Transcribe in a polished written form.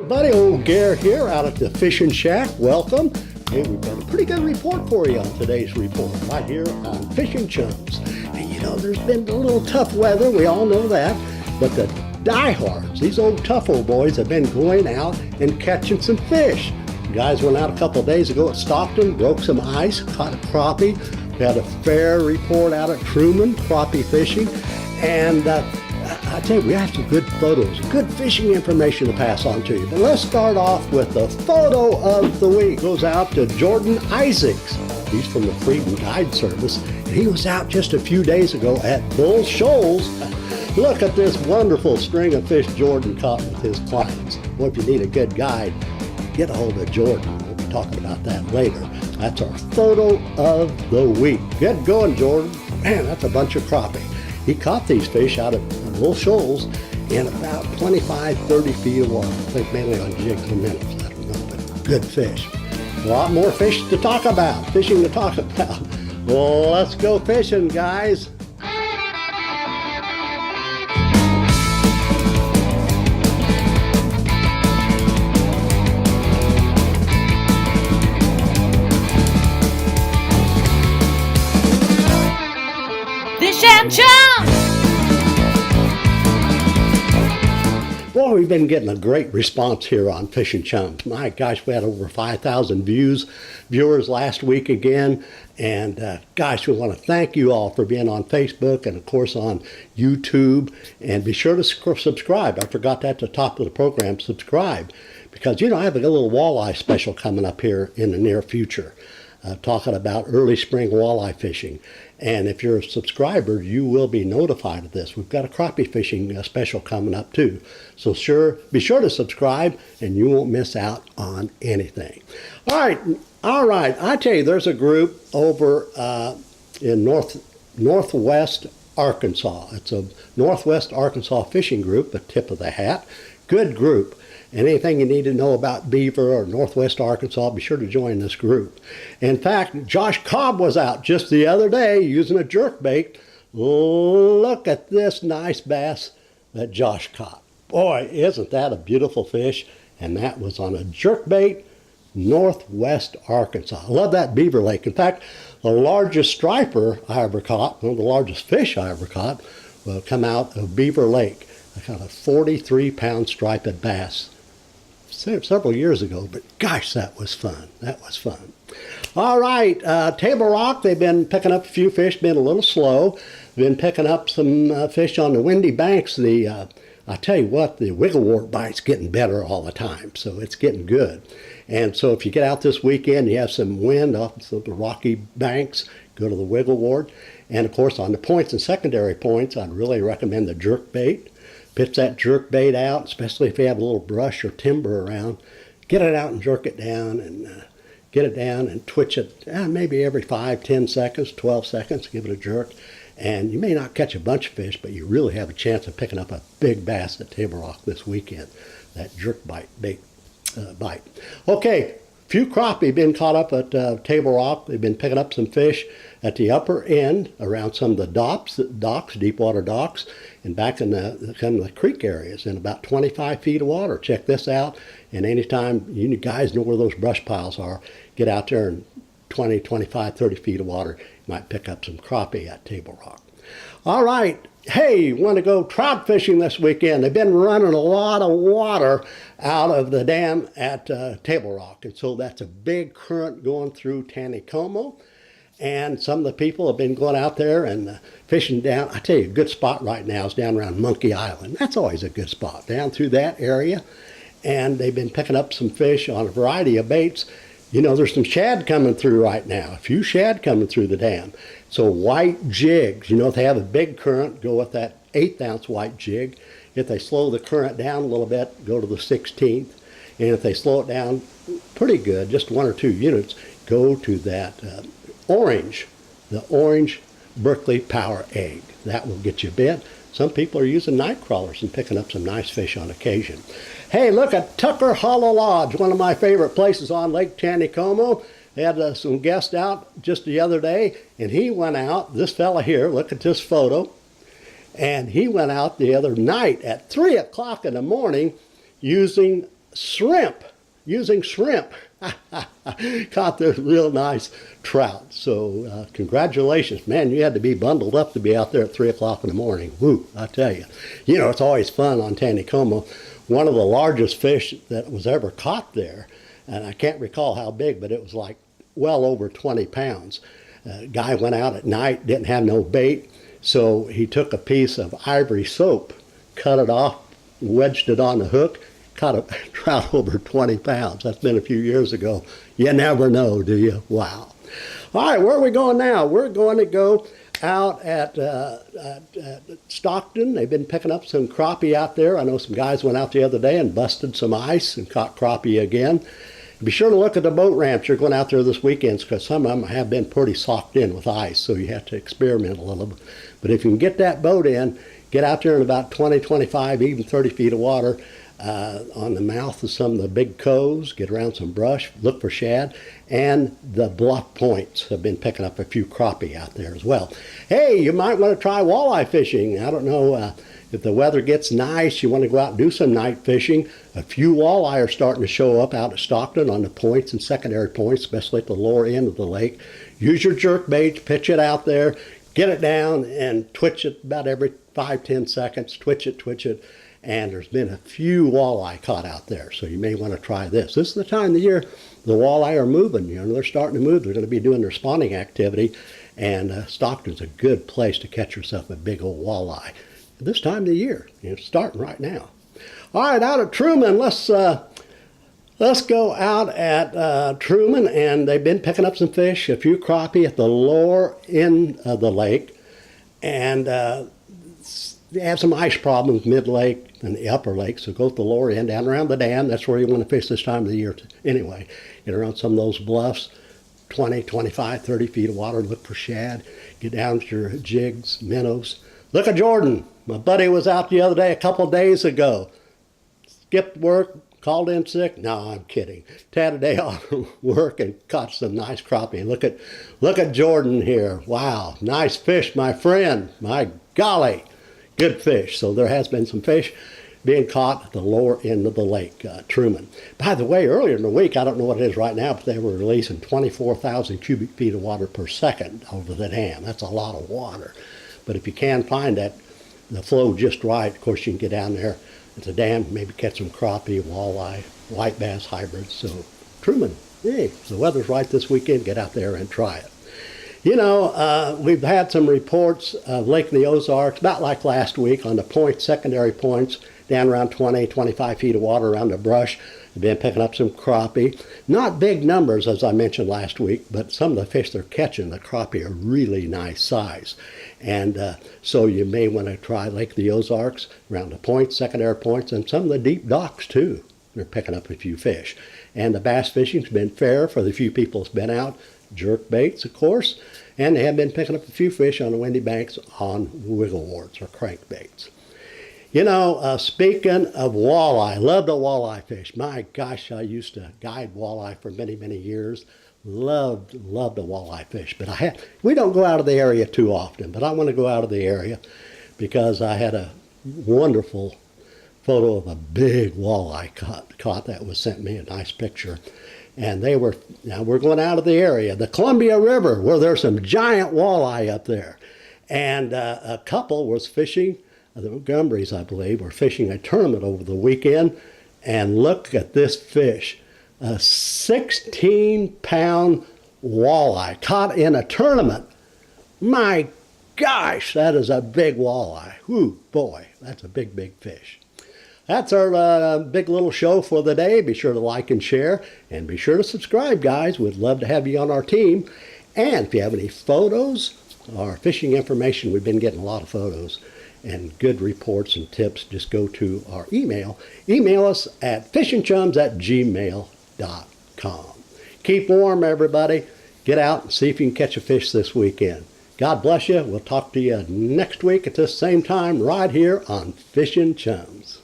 Buddy, old Gare here out at the Fishing Shack. Welcome. Hey, we've got a pretty good report for you on today's report, right here on Fishing Chums. And you know, there's been a little tough weather, we all know that, but the diehards, these old tough old boys, have been going out and catching some fish. The guys went out a couple of days ago at Stockton, broke some ice, caught a crappie. We had a fair report out at Truman, crappie fishing, and I tell you, we have some good photos, good fishing information to pass on to you. But let's start off with the photo of the week. It goes out to Jordan Isaacs. He's from the Freedom Guide Service, and he was out just a few days ago at Shoals. Look at this wonderful string of fish Jordan caught with his clients. Well, if you need a good guide, get a hold of Jordan. We'll be talking about that later. That's our photo of the week. Get going, Jordan. Man, that's a bunch of crappie. He caught these fish out of little shoals in about 25, 30 feet of water. I think mainly on jigs and minnows. I don't know, but good fish. A lot more fish to talk about, fishing to talk about. Well, let's go fishing, guys. Fish and Chums! Boy, we've been getting a great response here on Fishing Chums. My gosh, we had over 5,000 viewers last week again. And gosh, we want to thank you all for being on Facebook and, of course, on YouTube. And be sure to subscribe. I forgot that at the top of the program, subscribe. Because, you know, I have a little walleye special coming up here in the near future. Talking about early spring walleye fishing. And if you're a subscriber, you will be notified of this. We've got a crappie fishing special coming up too. So be sure to subscribe and you won't miss out on anything. All right. I tell you, there's a group over in Northwest Arkansas. It's a Northwest Arkansas fishing group, a tip of the hat. Good group. And anything you need to know about beaver or Northwest Arkansas, be sure to join this group. In fact, Josh Cobb was out just the other day using a jerkbait. Look at this nice bass that Josh caught. Boy, isn't that a beautiful fish? And that was on a jerkbait, Northwest Arkansas. I love that beaver lake. In fact, the largest striper I ever caught, one of the largest fish I ever caught, will come out of Beaver Lake. I caught a 43-pound striped bass several years ago, but gosh, that was fun. That was fun. All right, Table Rock, they've been picking up a few fish, been a little slow. Been picking up some fish on the windy banks. I tell you what, the wigglewort bite's getting better all the time, so it's getting good. And so if you get out this weekend, you have some wind off the rocky banks, go to the wigglewort. And of course, on the points and secondary points, I'd really recommend the jerk bait. Pitch that jerk bait out, especially if you have a little brush or timber around. Get it out and jerk it down and get it down and twitch it maybe every 5, 10 seconds, 12 seconds, give it a jerk. And you may not catch a bunch of fish, but you really have a chance of picking up a big bass at Table Rock this weekend. That jerk bait. Okay, few crappie been caught up at Table Rock. They've been picking up some fish at the upper end around some of the docks, deep water docks, and back in the creek areas in about 25 feet of water. Check this out. And anytime you guys know where those brush piles are, get out there in 20, 25, 30 feet of water. You might pick up some crappie at Table Rock. All right. Hey, want to go trout fishing this weekend? They've been running a lot of water out of the dam at Table Rock. And so that's a big current going through Taneycomo. And some of the people have been going out there and fishing down. I tell you, a good spot right now is down around Monkey Island. That's always a good spot, down through that area. And they've been picking up some fish on a variety of baits. You know, there's some shad coming through right now, a few shad coming through the dam. So white jigs, you know, if they have a big current, go with that 1/8-ounce white jig. If they slow the current down a little bit, go to the 16th. And if they slow it down pretty good, just 1 or 2 units, go to that the orange Berkeley Power Egg. That will get you bit. Some people are using night crawlers and picking up some nice fish on occasion. Hey, look at Tucker Hollow Lodge, one of my favorite places on Lake Taneycomo. They had some guests out just the other day, and he went out, this fella here, look at this photo, and he went out the other night at 3 o'clock in the morning using shrimp, using shrimp. Caught this real nice trout. So congratulations. Man, you had to be bundled up to be out there at 3 o'clock in the morning. Woo, I tell you. You know, it's always fun on Taneycomo. One of the largest fish that was ever caught there, and I can't recall how big, but it was like well over 20 pounds. Guy went out at night, didn't have no bait, so he took a piece of ivory soap, cut it off, wedged it on the hook, caught a trout over 20 pounds. That's been a few years ago. You never know, do you? Wow. All right, where are we going now? We're going to go out at Stockton. They've been picking up some crappie out there. I know some guys went out the other day and busted some ice and caught crappie again. Be sure to look at the boat ramps you're going out there this weekend, because some of them have been pretty socked in with ice, so you have to experiment a little bit. But if you can get that boat in, get out there in about 20, 25, even 30 feet of water, on the mouth of some of the big coves, get around some brush, look for shad, and the bluff points have been picking up a few crappie out there as well. Hey, you might want to try walleye fishing. I don't know if the weather gets nice, you want to go out and do some night fishing. A few walleye are starting to show up out at Stockton on the points and secondary points, especially at the lower end of the lake. Use your jerk baits, pitch it out there, get it down and twitch it about every 5-10 seconds. Twitch it. And there's been a few walleye caught out there, so you may want to try this. This is the time of the year the walleye are moving. You know, they're starting to move. They're going to be doing their spawning activity, and Stockton's a good place to catch yourself a big old walleye. This time of the year, you know, starting right now. All right, out of Truman, let's go out at Truman, and they've been picking up some fish, a few crappie at the lower end of the lake, and they have some ice problems mid-lake and the upper lake, so go to the lower end, down around the dam. That's where you want to fish this time of the year anyway. Get around some of those bluffs, 20, 25, 30 feet of water, look for shad. Get down to your jigs, minnows. Look at Jordan. My buddy was out the other day, a couple days ago. Skipped work, called in sick. No, I'm kidding. Had a day off from work and caught some nice crappie. Look at Jordan here. Wow, nice fish, my friend. My golly. Good fish. So there has been some fish being caught at the lower end of the lake, Truman. By the way, earlier in the week, I don't know what it is right now, but they were releasing 24,000 cubic feet of water per second over the dam. That's a lot of water. But if you can find that, the flow just right, of course you can get down there at the dam, maybe catch some crappie, walleye, white bass hybrids. So Truman, hey, if the weather's right this weekend, get out there and try it. You know, we've had some reports of Lake in the Ozarks, about like last week, on the points, secondary points, down around 20, 25 feet of water around the brush. They've been picking up some crappie. Not big numbers, as I mentioned last week, but some of the fish they're catching, the crappie, are really nice size. And so you may want to try Lake of the Ozarks, around the points, secondary points, and some of the deep docks, too. They're picking up a few fish. And the bass fishing's been fair for the few people that's been out. Jerk baits, of course, and they have been picking up a few fish on the windy banks on wiggleworts or crankbaits. You know, speaking of walleye, love the walleye fish. My gosh, I used to guide walleye for many, many years. Loved the walleye fish. But we don't go out of the area too often, but I want to go out of the area because I had a wonderful photo of a big walleye caught that was sent me, a nice picture. And now we're going out of the area, the Columbia River, where there's some giant walleye up there. And a couple was fishing, the Montgomerys, I believe, were fishing a tournament over the weekend. And look at this fish, a 16-pound walleye caught in a tournament. My gosh, that is a big walleye. Whew, boy, that's a big, big fish. That's our big little show for the day. Be sure to like and share, and be sure to subscribe, guys. We'd love to have you on our team. And if you have any photos or fishing information, we've been getting a lot of photos and good reports and tips, just go to our email. Email us at fishingchums@gmail.com. Keep warm, everybody. Get out and see if you can catch a fish this weekend. God bless you. We'll talk to you next week at this same time right here on Fishing Chums.